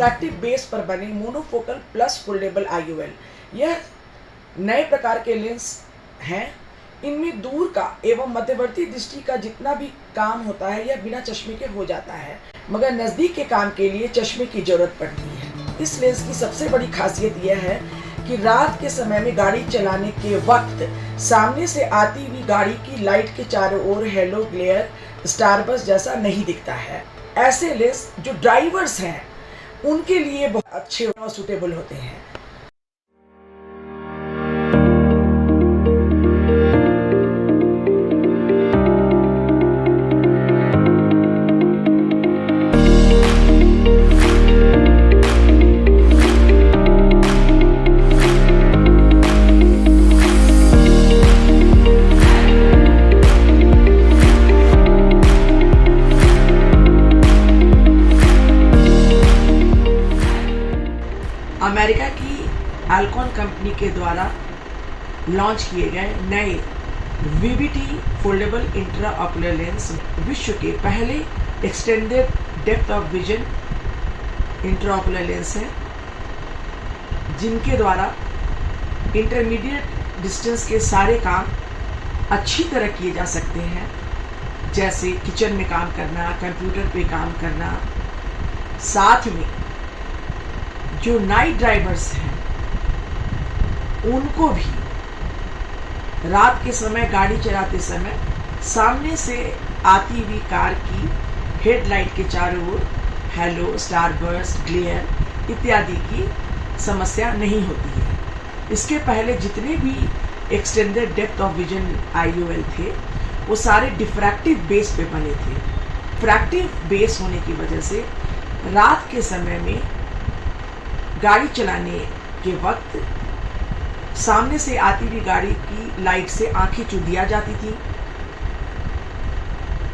Refractive base पर बने monofocal plus foldable IOL। यह नए प्रकार के लेंस हैं। इनमें दूर का एवं मध्यवर्ती दृष्टि का जितना भी काम होता है यह बिना चश्मे के हो जाता है, मगर नज़दीक के काम के लिए चश्मे की ज़रूरत पड़ती है। इस लेंस की सबसे बड़ी खासियत यह है कि रात के समय में गाड़ी चलाने के वक्त सामने से आती हुई गाड़ी की लाइट के चारों ओर हेलो ग्लेयर स्टारबस्ट जैसा नहीं दिखता है। ऐसे लेंस जो ड्राइवर्स हैं उनके लिए बहुत अच्छे और सूटेबल होते हैं। अमेरिका की एल्कॉन कंपनी के द्वारा लॉन्च किए गए नए VVT foldable intra ocular lens विश्व के पहले extended depth of vision intra ocular lens हैं, जिनके द्वारा इंटरमीडिएट डिस्टेंस के सारे काम अच्छी तरह किए जा सकते हैं, जैसे किचन में काम करना, कंप्यूटर पे काम करना। साथ में जो नाइट ड्राइवर्स हैं उनको भी रात के समय गाड़ी चलाते समय सामने से आती हुई कार की हेडलाइट के चारों ओर हेलो, स्टारबर्स्ट, ग्लेयर इत्यादि की समस्या नहीं होती है। इसके पहले जितने भी extended depth of vision IOL थे वो सारे डिफ्रैक्टिव बेस पे बने थे। डिफ्रैक्टिव बेस होने की वजह से रात के समय में गाड़ी चलाने के वक्त सामने से आती हुई गाड़ी की लाइट से आंखें चुंधिया जाती थी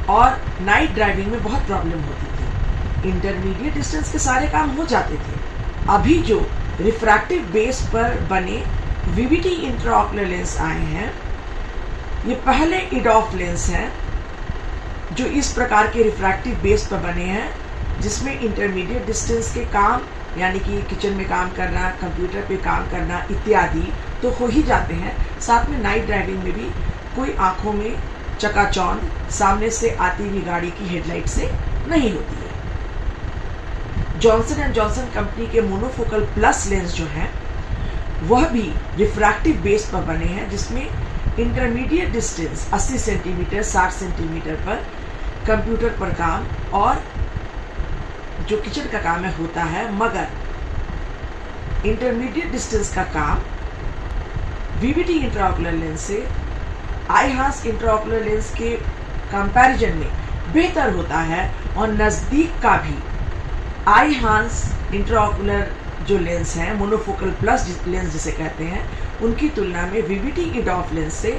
और नाइट ड्राइविंग में बहुत प्रॉब्लम होती थी। इंटरमीडिएट डिस्टेंस के सारे काम हो जाते थे। अभी जो रिफ्रैक्टिव बेस पर बने VVT इंट्राऑकुलर लेंस आए हैं, ये पहले EDOF लेंस हैं जो इस प्रकार के रिफ्रैक्टिव बेस पर बने हैं, जिसमें इंटरमीडिएट डिस्टेंस के काम यानी कि किचन में काम करना, कंप्यूटर पे काम करना इत्यादि तो हो ही जाते हैं। साथ में नाइट ड्राइविंग में भी कोई आंखों में चकाचौंध सामने से आती हुई गाड़ी की हेडलाइट से नहीं होती है। जॉनसन एंड जॉनसन कंपनी के मोनोफोकल प्लस लेंस जो हैं वह भी रिफ्रैक्टिव बेस पर बने हैं, जिसमें इंटरमीडिएट डिस्टेंस 80 सेंटीमीटर 60 सेंटीमीटर पर कंप्यूटर पर काम और जो किचन का काम है होता है, मगर इंटरमीडिएट डिस्टेंस का काम VVT इंट्राऑकुलर लेंस से आईहांस इंट्राऑकुलर लेंस के कंपैरिजन में बेहतर होता है और नज़दीक का भी आईहांस इंट्राऑकुलर जो लेंस हैं मोनोफोकल प्लस लेंस जिसे कहते हैं, उनकी तुलना में VVT EDOF लेंस से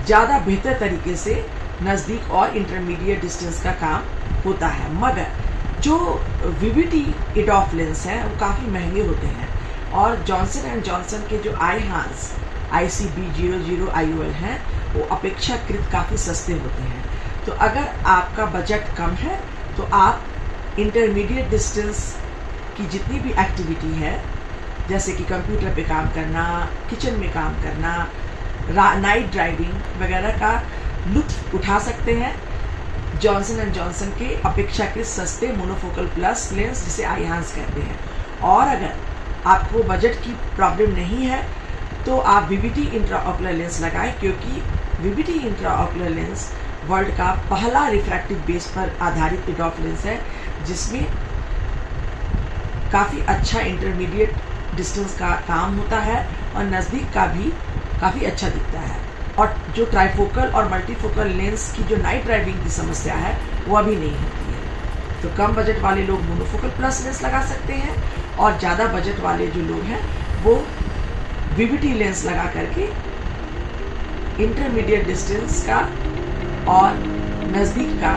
ज़्यादा बेहतर तरीके से नज़दीक और इंटरमीडिएट डिस्टेंस का काम होता है। मगर जो VVT EDOF लेंस हैं वो काफ़ी महंगे होते हैं और जॉनसन एंड जॉनसन के जो आईहांस ICB00 IOL हैं वो अपेक्षाकृत काफ़ी सस्ते होते हैं। तो अगर आपका बजट कम है तो आप इंटरमीडिएट डिस्टेंस की जितनी भी एक्टिविटी है, जैसे कि कंप्यूटर पे काम करना, किचन में काम करना, नाइट ड्राइविंग वगैरह का लुत्फ उठा सकते हैं जॉनसन एंड जॉनसन के अपेक्षाकृत सस्ते मोनोफोकल प्लस लेंस जिसे आईहांस कहते हैं। और अगर आपको बजट की प्रॉब्लम नहीं है तो आप VVT इंट्राऑकुलर लेंस लगाएं, क्योंकि VVT इंट्राऑकुलर लेंस वर्ल्ड का पहला रिफ्रैक्टिव बेस पर आधारित EDOF लेंस है, जिसमें काफ़ी अच्छा इंटरमीडिएट डिस्टेंस का काम होता है और नज़दीक का भी काफ़ी अच्छा दिखता है। और जो ट्राइफोकल और मल्टीफोकल लेंस की जो नाइट ड्राइविंग की समस्या है वो अभी नहीं होती है। तो कम बजट वाले लोग मोनोफोकल प्लस लेंस लगा सकते हैं और ज़्यादा बजट वाले जो लोग हैं वो VVT लेंस लगा करके इंटरमीडिएट डिस्टेंस का और नज़दीक का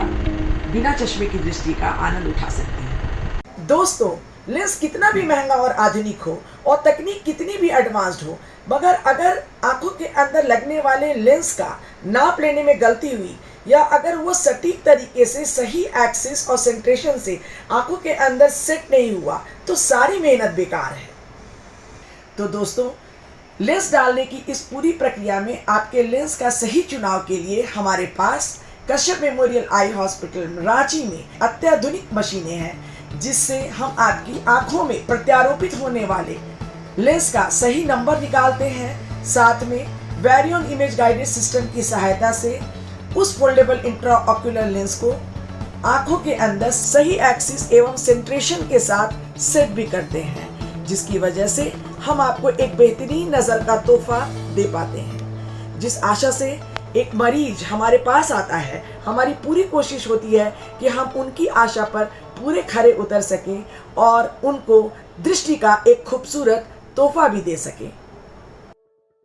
बिना चश्मे की दृष्टि का आनंद उठा सकते हैं। दोस्तों, लेंस कितना भी महंगा और आधुनिक हो और तकनीक कितनी भी एडवांस्ड हो, मगर अगर आंखों के अंदर लगने वाले लेंस का नाप लेने में गलती हुई या अगर वो सटीक तरीके से सही एक्सिस और सेंट्रेशन से आंखों के अंदर सेट नहीं हुआ तो सारी मेहनत बेकार है। तो दोस्तों, लेंस डालने की इस पूरी प्रक्रिया में आपके लेंस का सही चुनाव के लिए हमारे पास Kashyap memorial eye hospital Ranchi में अत्याधुनिक मशीनें हैं, जिससे हम आपकी आंखों में प्रत्यारोपित होने वाले लेंस का सही नंबर निकालते हैं। साथ में वेरियन इमेज गाइडेड सिस्टम की सहायता से उस फोल्डेबल इंट्राऑक्यूलर लेंस को आंखों के अंदर सही एक्सिस एवं सेंट्रेशन के साथ सेट भी करते हैं, जिसकी वजह से हम आपको एक बेहतरीन नज़र का तोहफा दे पाते हैं। जिस आशा से एक मरीज हमारे पास आता है, हमारी पूरी कोशिश होती है कि हम उनकी आशा पर पूरे खरे उतर सकें और उनको दृष्टि का एक खूबसूरत तोहफा भी दे सकें।